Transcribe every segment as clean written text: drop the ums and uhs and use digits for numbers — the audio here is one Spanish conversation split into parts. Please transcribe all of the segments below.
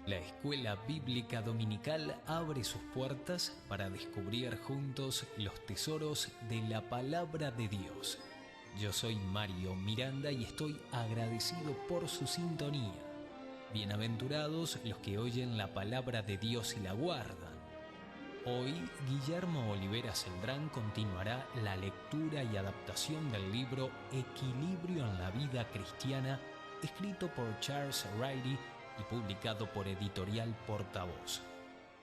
La Escuela Bíblica Dominical abre sus puertas para descubrir juntos los tesoros de la Palabra de Dios. Yo soy Mario Miranda y estoy agradecido por su sintonía. Bienaventurados los que oyen la Palabra de Dios y la guardan. Hoy, Guillermo Olivera Celdrán continuará la lectura y adaptación del libro Equilibrio en la Vida Cristiana, escrito por Charles Riley y publicado por Editorial Portavoz.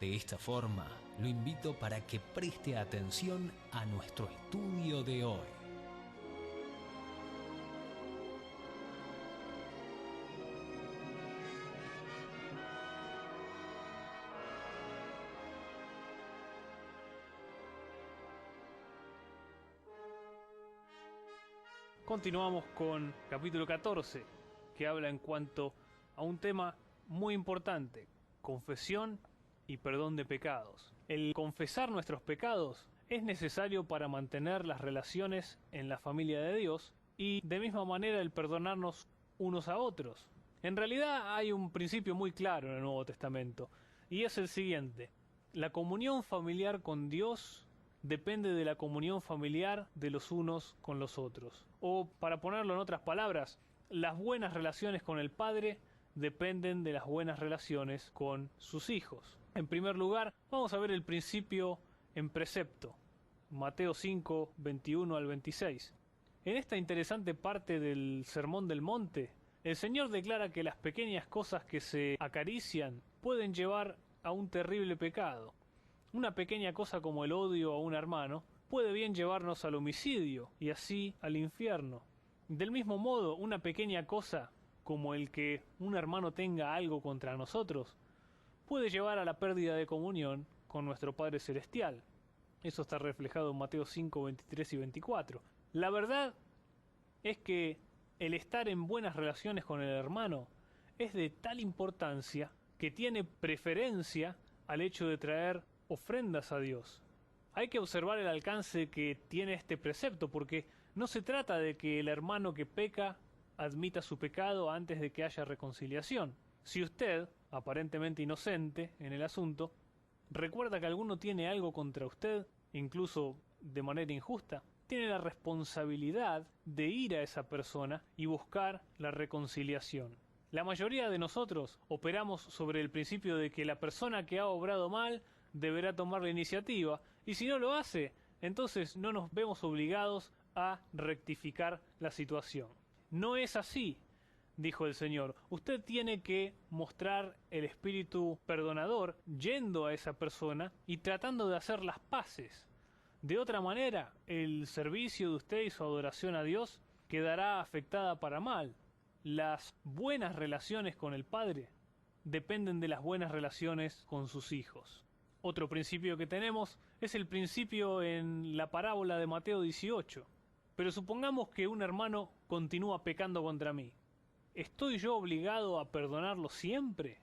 De esta forma, lo invito para que preste atención a nuestro estudio de hoy. Continuamos con capítulo 14, que habla en cuanto a un tema muy importante: confesión y perdón de pecados. El confesar nuestros pecados es necesario para mantener las relaciones en la familia de Dios y de misma manera el perdonarnos unos a otros. En realidad hay un principio muy claro en el Nuevo Testamento y es el siguiente: la comunión familiar con Dios depende de la comunión familiar de los unos con los otros. O, para ponerlo en otras palabras, las buenas relaciones con el Padre dependen de las buenas relaciones con sus hijos. En primer lugar, vamos a ver el principio en precepto. Mateo 5, 21 al 26. En esta interesante parte del Sermón del Monte, el Señor declara que las pequeñas cosas que se acarician pueden llevar a un terrible pecado. Una pequeña cosa como el odio a un hermano puede bien llevarnos al homicidio y así al infierno. Del mismo modo, una pequeña cosa como el que un hermano tenga algo contra nosotros puede llevar a la pérdida de comunión con nuestro Padre Celestial. Eso está reflejado en Mateo 5, 23 y 24. La verdad es que el estar en buenas relaciones con el hermano es de tal importancia que tiene preferencia al hecho de traer ofrendas a Dios. Hay que observar el alcance que tiene este precepto, porque no se trata de que el hermano que peca admita su pecado antes de que haya reconciliación. Si usted, aparentemente inocente en el asunto, recuerda que alguno tiene algo contra usted, incluso de manera injusta, tiene la responsabilidad de ir a esa persona y buscar la reconciliación. La mayoría de nosotros operamos sobre el principio de que la persona que ha obrado mal deberá tomar la iniciativa, y si no lo hace, entonces no nos vemos obligados a rectificar la situación. No es así, dijo el Señor. Usted tiene que mostrar el espíritu perdonador yendo a esa persona y tratando de hacer las paces. De otra manera, el servicio de usted y su adoración a Dios quedará afectada para mal. Las buenas relaciones con el Padre dependen de las buenas relaciones con sus hijos. Otro principio que tenemos es el principio en la parábola de Mateo 18. Pero supongamos que un hermano continúa pecando contra mí. ¿Estoy yo obligado a perdonarlo siempre?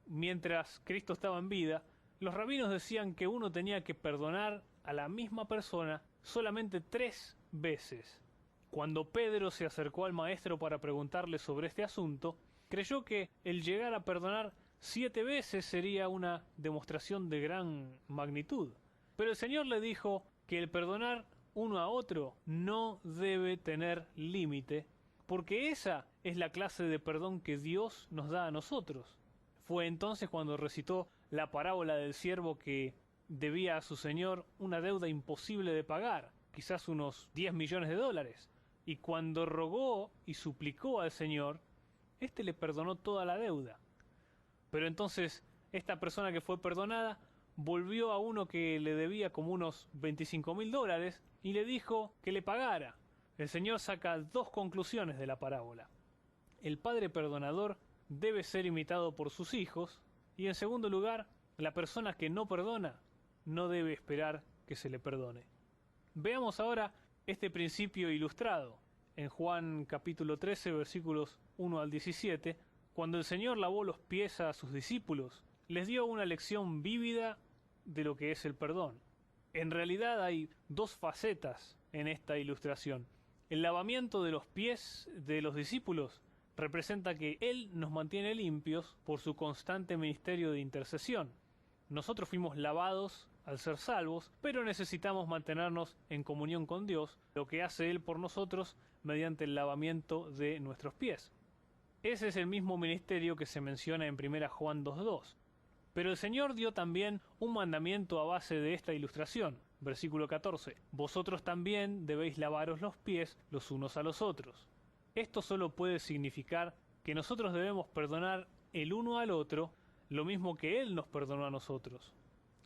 Mientras Cristo estaba en vida, los rabinos decían que uno tenía que perdonar a la misma persona solamente 3 veces. Cuando Pedro se acercó al maestro para preguntarle sobre este asunto, creyó que el llegar a perdonar 7 veces sería una demostración de gran magnitud. Pero el Señor le dijo que el perdonar uno a otro no debe tener límite, porque esa es la clase de perdón que Dios nos da a nosotros. Fue entonces cuando recitó la parábola del siervo que debía a su señor una deuda imposible de pagar, quizás unos 10 millones de dólares, y cuando rogó y suplicó al Señor, éste le perdonó toda la deuda. Pero entonces esta persona que fue perdonada volvió a uno que le debía como unos 25.000 dólares y le dijo que le pagara. El Señor saca 2 conclusiones de la parábola. El padre perdonador debe ser imitado por sus hijos, y en segundo lugar, la persona que no perdona no debe esperar que se le perdone. Veamos ahora este principio ilustrado en Juan capítulo 13, versículos 1 al 17, cuando el Señor lavó los pies a sus discípulos, les dio una lección vívida de lo que es el perdón. En realidad hay 2 facetas en esta ilustración. El lavamiento de los pies de los discípulos representa que Él nos mantiene limpios por su constante ministerio de intercesión. Nosotros fuimos lavados al ser salvos, pero necesitamos mantenernos en comunión con Dios, lo que hace Él por nosotros mediante el lavamiento de nuestros pies. Ese es el mismo ministerio que se menciona en 1 Juan 2:2. Pero el Señor dio también un mandamiento a base de esta ilustración. Versículo 14. Vosotros también debéis lavaros los pies los unos a los otros. Esto solo puede significar que nosotros debemos perdonar el uno al otro, lo mismo que Él nos perdonó a nosotros.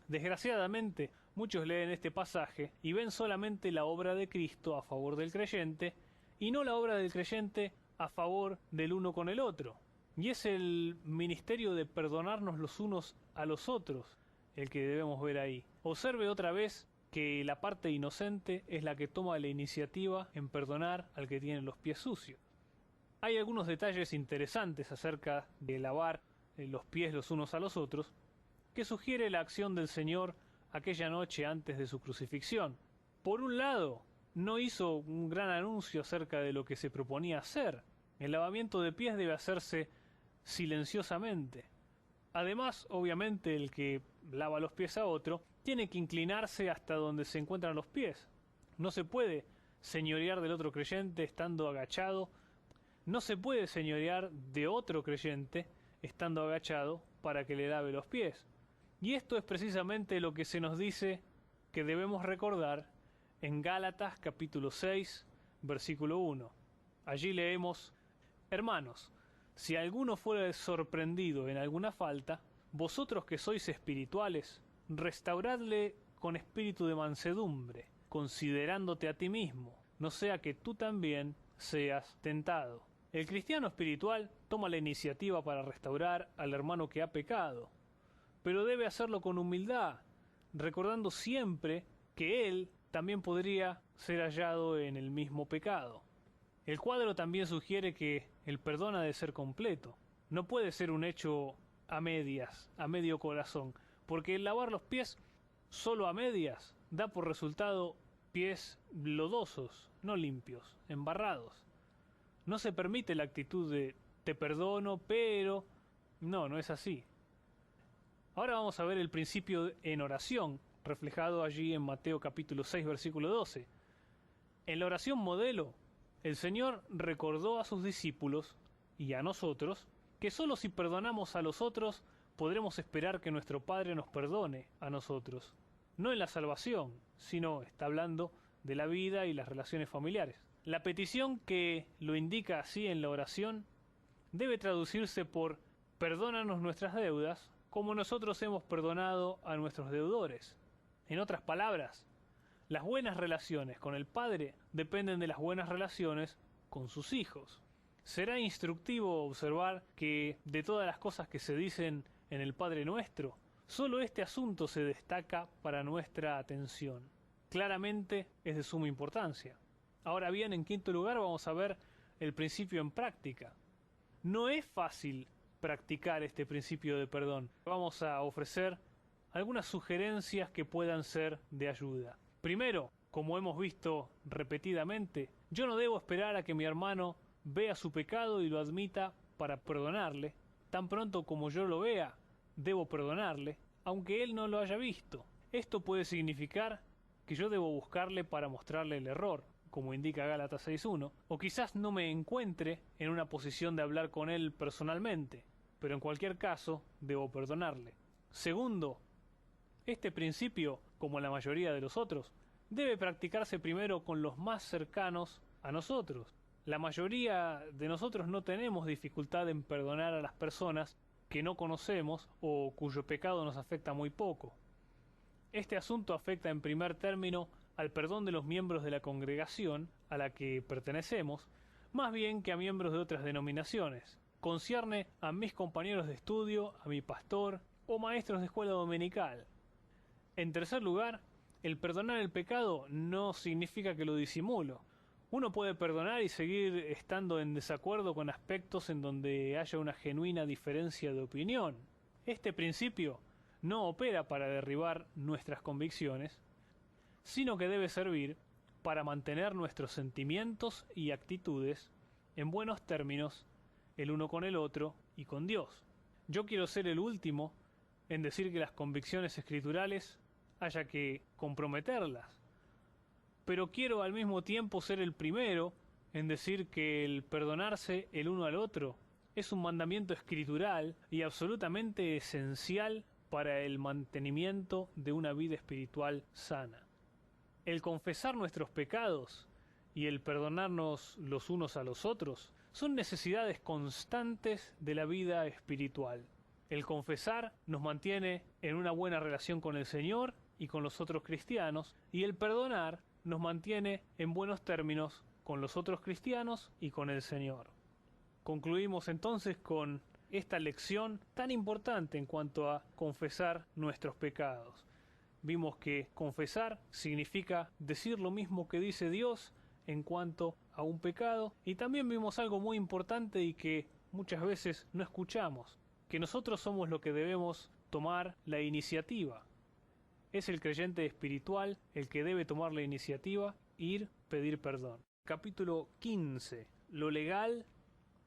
Desgraciadamente, muchos leen este pasaje y ven solamente la obra de Cristo a favor del creyente y no la obra del creyente a favor del uno con el otro. Y es el ministerio de perdonarnos los unos a los otros el que debemos ver ahí. Observe otra vez que la parte inocente es la que toma la iniciativa en perdonar al que tiene los pies sucios. Hay algunos detalles interesantes acerca de lavar los pies los unos a los otros que sugiere la acción del Señor aquella noche antes de su crucifixión. Por un lado, no hizo un gran anuncio acerca de lo que se proponía hacer. El lavamiento de pies debe hacerse silenciosamente. Además, obviamente, el que lava los pies a otro tiene que inclinarse hasta donde se encuentran los pies. No se puede señorear del otro creyente estando agachado. No se puede señorear de otro creyente estando agachado para que le lave los pies. Y esto es precisamente lo que se nos dice que debemos recordar en Gálatas capítulo 6, versículo 1. Allí leemos: Hermanos, si alguno fuera sorprendido en alguna falta, vosotros que sois espirituales, restauradle con espíritu de mansedumbre, considerándote a ti mismo, no sea que tú también seas tentado. El cristiano espiritual toma la iniciativa para restaurar al hermano que ha pecado, pero debe hacerlo con humildad, recordando siempre que él también podría ser hallado en el mismo pecado. El cuadro también sugiere que el perdón ha de ser completo. No puede ser un hecho a medias, a medio corazón, porque el lavar los pies solo a medias da por resultado pies lodosos, no limpios, embarrados. No se permite la actitud de te perdono, pero... No es así. Ahora vamos a ver el principio en oración, reflejado allí en Mateo capítulo 6, versículo 12. En la oración modelo, el Señor recordó a sus discípulos y a nosotros que solo si perdonamos a los otros podremos esperar que nuestro Padre nos perdone a nosotros. No en la salvación, sino está hablando de la vida y las relaciones familiares. La petición que lo indica así en la oración debe traducirse por perdónanos nuestras deudas como nosotros hemos perdonado a nuestros deudores. En otras palabras, las buenas relaciones con el Padre dependen de las buenas relaciones con sus hijos. Será instructivo observar que de todas las cosas que se dicen en el Padre Nuestro, solo este asunto se destaca para nuestra atención. Claramente es de suma importancia. Ahora bien, en quinto lugar vamos a ver el principio en práctica. No es fácil practicar este principio de perdón. Vamos a ofrecer algunas sugerencias que puedan ser de ayuda. Primero, como hemos visto repetidamente, yo no debo esperar a que mi hermano vea su pecado y lo admita para perdonarle. Tan pronto como yo lo vea, debo perdonarle, aunque él no lo haya visto. Esto puede significar que yo debo buscarle para mostrarle el error, como indica Gálatas 6.1, o quizás no me encuentre en una posición de hablar con él personalmente, pero en cualquier caso debo perdonarle. Segundo, este principio, como la mayoría de los otros, debe practicarse primero con los más cercanos a nosotros. La mayoría de nosotros no tenemos dificultad en perdonar a las personas que no conocemos o cuyo pecado nos afecta muy poco. Este asunto afecta en primer término al perdón de los miembros de la congregación a la que pertenecemos, más bien que a miembros de otras denominaciones. Concierne a mis compañeros de estudio, a mi pastor o maestros de escuela dominical. En tercer lugar, el perdonar el pecado no significa que lo disimulo. Uno puede perdonar y seguir estando en desacuerdo con aspectos en donde haya una genuina diferencia de opinión. Este principio no opera para derribar nuestras convicciones, sino que debe servir para mantener nuestros sentimientos y actitudes en buenos términos el uno con el otro y con Dios. Yo quiero ser el último en decir que las convicciones escriturales haya que comprometerlas, pero quiero al mismo tiempo ser el primero en decir que el perdonarse el uno al otro es un mandamiento escritural y absolutamente esencial para el mantenimiento de una vida espiritual sana. El confesar nuestros pecados y el perdonarnos los unos a los otros son necesidades constantes de la vida espiritual. El confesar nos mantiene en una buena relación con el Señor y con los otros cristianos, y el perdonar nos mantiene en buenos términos con los otros cristianos y con el Señor. Concluimos entonces con esta lección tan importante en cuanto a confesar nuestros pecados. Vimos que confesar significa decir lo mismo que dice Dios en cuanto a un pecado, y también vimos algo muy importante y que muchas veces no escuchamos, que nosotros somos los que debemos tomar la iniciativa. Es el creyente espiritual el que debe tomar la iniciativa e ir pedir perdón. Capítulo 15. Lo legal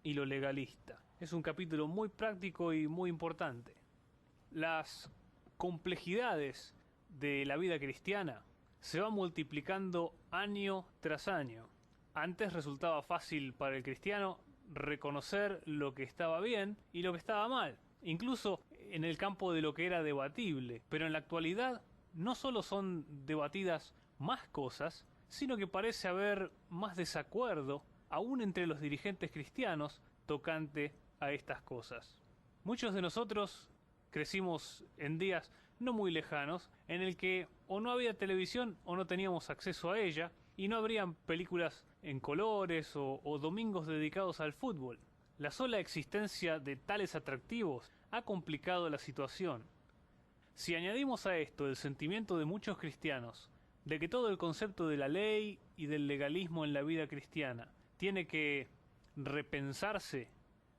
y lo legalista. Es un capítulo muy práctico y muy importante. Las complejidades de la vida cristiana se van multiplicando año tras año. Antes resultaba fácil para el cristiano reconocer lo que estaba bien y lo que estaba mal, incluso en el campo de lo que era debatible. Pero en la actualidad no solo son debatidas más cosas, sino que parece haber más desacuerdo, aún entre los dirigentes cristianos, tocante a estas cosas. Muchos de nosotros crecimos en días no muy lejanos, en el que o no había televisión o no teníamos acceso a ella, y no habrían películas en colores o domingos dedicados al fútbol. La sola existencia de tales atractivos ha complicado la situación. Si añadimos a esto el sentimiento de muchos cristianos de que todo el concepto de la ley y del legalismo en la vida cristiana tiene que repensarse,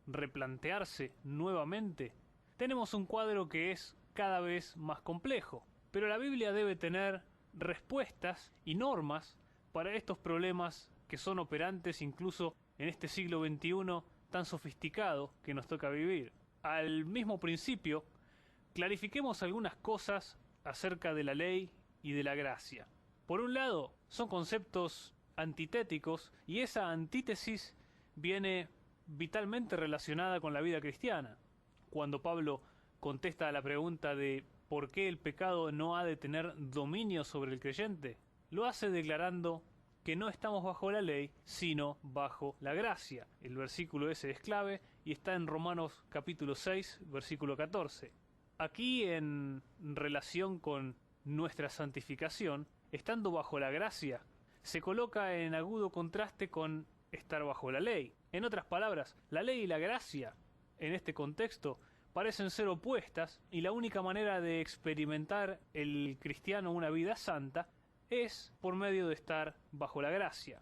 replantearse nuevamente, tenemos un cuadro que es cada vez más complejo. Pero la Biblia debe tener respuestas y normas para estos problemas que son operantes incluso en este siglo XXI tan sofisticado que nos toca vivir. Al mismo principio, clarifiquemos algunas cosas acerca de la ley y de la gracia. Por un lado, son conceptos antitéticos y esa antítesis viene vitalmente relacionada con la vida cristiana. Cuando Pablo contesta a la pregunta de ¿por qué el pecado no ha de tener dominio sobre el creyente?, lo hace declarando que no estamos bajo la ley, sino bajo la gracia. El versículo ese es clave y está en Romanos capítulo 6, versículo 14. Aquí, en relación con nuestra santificación, estando bajo la gracia, se coloca en agudo contraste con estar bajo la ley. En otras palabras, la ley y la gracia, en este contexto, parecen ser opuestas, y la única manera de experimentar el cristiano una vida santa es por medio de estar bajo la gracia.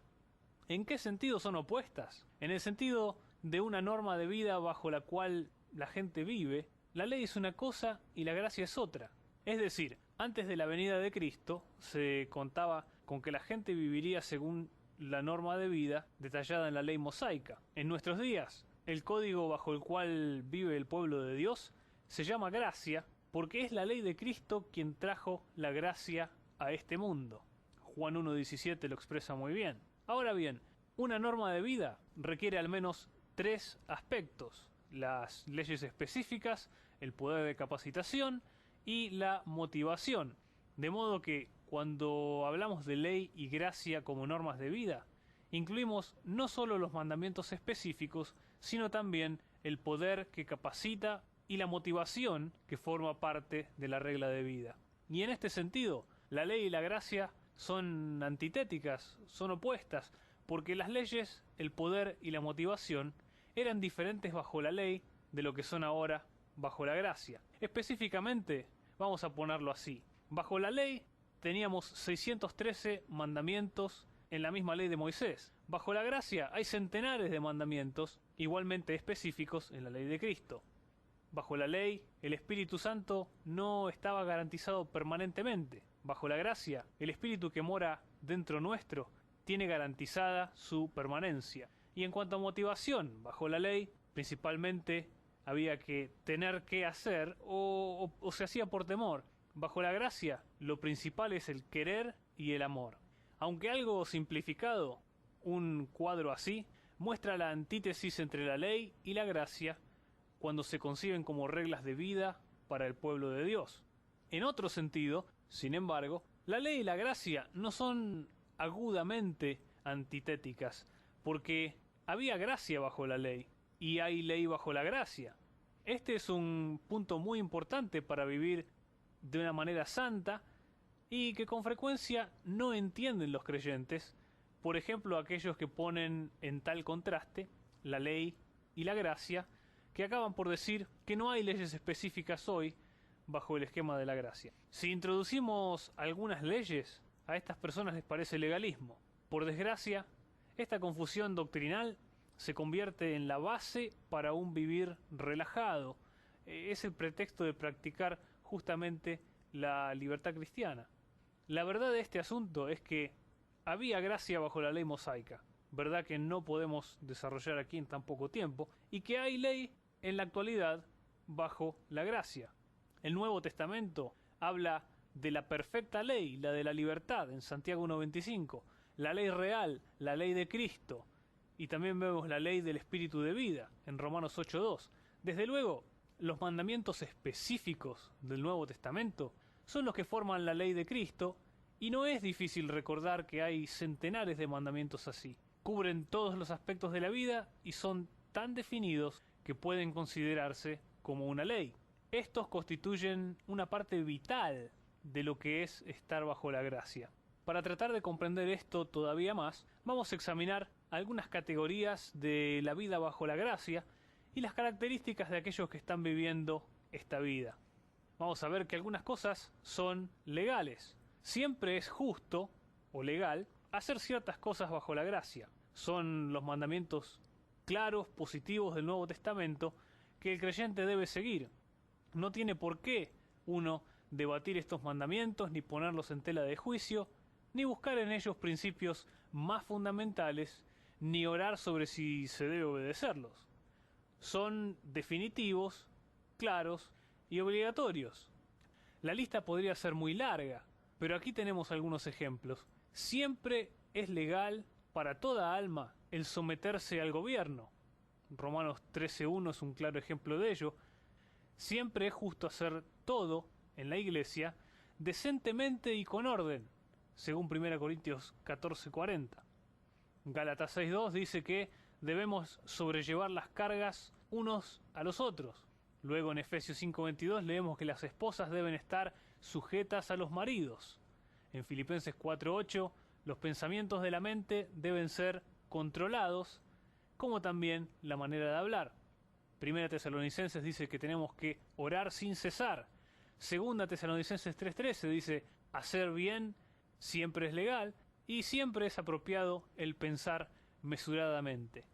¿En qué sentido son opuestas? En el sentido de una norma de vida bajo la cual la gente vive. La ley es una cosa y la gracia es otra. Es decir, antes de la venida de Cristo se contaba con que la gente viviría según la norma de vida detallada en la ley mosaica. En nuestros días, el código bajo el cual vive el pueblo de Dios se llama gracia, porque es la ley de Cristo quien trajo la gracia a este mundo. Juan 1:17 lo expresa muy bien. Ahora bien, una norma de vida requiere al menos tres aspectos: las leyes específicas, el poder de capacitación y la motivación. De modo que cuando hablamos de ley y gracia como normas de vida, incluimos no solo los mandamientos específicos, sino también el poder que capacita y la motivación que forma parte de la regla de vida. Y en este sentido, la ley y la gracia son antitéticas, son opuestas, porque las leyes, el poder y la motivación eran diferentes bajo la ley de lo que son ahora bajo la gracia. Específicamente, vamos a ponerlo así: bajo la ley teníamos 613 mandamientos en la misma ley de Moisés. Bajo la gracia hay centenares de mandamientos igualmente específicos en la ley de Cristo. Bajo la ley, el Espíritu Santo no estaba garantizado permanentemente. Bajo la gracia, el Espíritu que mora dentro nuestro tiene garantizada su permanencia. Y en cuanto a motivación, bajo la ley principalmente había que tener que hacer o se hacía por temor. Bajo la gracia, lo principal es el querer y el amor. Aunque algo simplificado, un cuadro así muestra la antítesis entre la ley y la gracia cuando se conciben como reglas de vida para el pueblo de Dios. En otro sentido, sin embargo, la ley y la gracia no son agudamente antitéticas, porque había gracia bajo la ley y hay ley bajo la gracia. Este es un punto muy importante para vivir de una manera santa y que con frecuencia no entienden los creyentes, por ejemplo aquellos que ponen en tal contraste la ley y la gracia, que acaban por decir que no hay leyes específicas hoy bajo el esquema de la gracia. Si introducimos algunas leyes, a estas personas les parece legalismo. Por desgracia, esta confusión doctrinal se convierte en la base para un vivir relajado. Es el pretexto de practicar justamente la libertad cristiana. La verdad de este asunto es que había gracia bajo la ley mosaica, verdad que no podemos desarrollar aquí en tan poco tiempo, y que hay ley en la actualidad bajo la gracia. El Nuevo Testamento habla de la perfecta ley, la de la libertad, en Santiago 1:25, la ley real, la ley de Cristo, y también vemos la ley del Espíritu de vida, en Romanos 8:2. Desde luego, los mandamientos específicos del Nuevo Testamento son los que forman la ley de Cristo, y no es difícil recordar que hay centenares de mandamientos así. Cubren todos los aspectos de la vida y son tan definidos que pueden considerarse como una ley. Estos constituyen una parte vital de lo que es estar bajo la gracia. Para tratar de comprender esto todavía más, vamos a examinar algunas categorías de la vida bajo la gracia y las características de aquellos que están viviendo esta vida. Vamos a ver que algunas cosas son legales. Siempre es justo o legal hacer ciertas cosas bajo la gracia. Son los mandamientos claros, positivos del Nuevo Testamento que el creyente debe seguir. No tiene por qué uno debatir estos mandamientos, ni ponerlos en tela de juicio, ni buscar en ellos principios más fundamentales, ni orar sobre si se debe obedecerlos. Son definitivos, claros y obligatorios. La lista podría ser muy larga, pero aquí tenemos algunos ejemplos. Siempre es legal para toda alma el someterse al gobierno. Romanos 13:1 es un claro ejemplo de ello. Siempre es justo hacer todo en la iglesia decentemente y con orden, según 1 Corintios 14:40. Gálatas 6:2 dice que debemos sobrellevar las cargas unos a los otros. Luego en Efesios 5:22 leemos que las esposas deben estar sujetas a los maridos. En Filipenses 4:8 los pensamientos de la mente deben ser controlados, como también la manera de hablar. Primera Tesalonicenses dice que tenemos que orar sin cesar. Segunda Tesalonicenses 3:13 dice hacer bien siempre es legal y siempre es apropiado el pensar mesuradamente.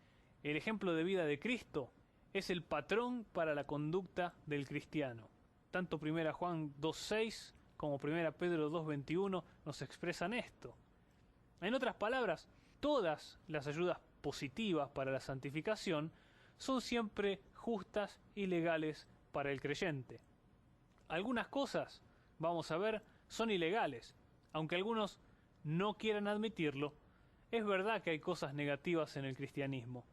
El ejemplo de vida de Cristo es el patrón para la conducta del cristiano. Tanto 1 Juan 2:6 como 1 Pedro 2:21 nos expresan esto. En otras palabras, todas las ayudas positivas para la santificación son siempre justas y legales para el creyente. Algunas cosas, vamos a ver, son ilegales. Aunque algunos no quieran admitirlo, es verdad que hay cosas negativas en el cristianismo.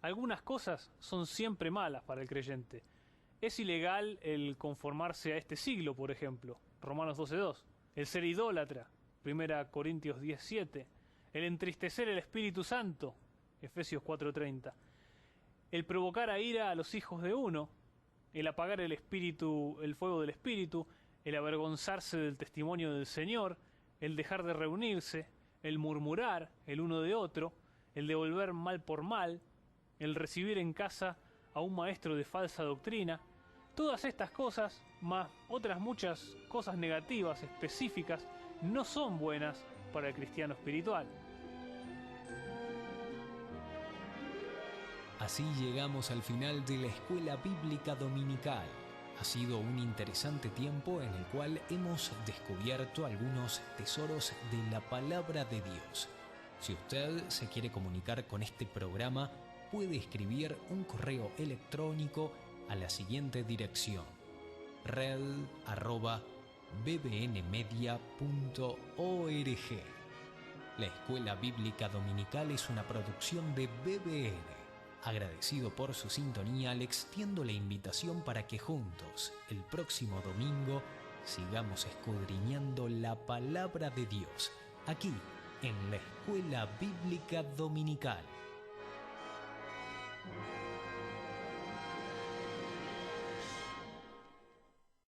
Algunas cosas son siempre malas para el creyente. Es ilegal el conformarse a este siglo, por ejemplo, Romanos 12:2. El ser idólatra, 1 Corintios 10:7. El entristecer el Espíritu Santo, Efesios 4:30. El provocar a ira a los hijos de uno, el apagar el fuego del Espíritu, el avergonzarse del testimonio del Señor, el dejar de reunirse, el murmurar el uno de otro, el devolver mal por mal, el recibir en casa a un maestro de falsa doctrina. Todas estas cosas, más otras muchas cosas negativas específicas, no son buenas para el cristiano espiritual. Así llegamos al final de la Escuela Bíblica Dominical. Ha sido un interesante tiempo en el cual hemos descubierto algunos tesoros de la Palabra de Dios. Si usted se quiere comunicar con este programa, puede escribir un correo electrónico a la siguiente dirección: red@bbnmedia.org. La Escuela Bíblica Dominical es una producción de BBN. Agradecido por su sintonía, le extiendo la invitación para que juntos, el próximo domingo, sigamos escudriñando la palabra de Dios, aquí en la Escuela Bíblica Dominical.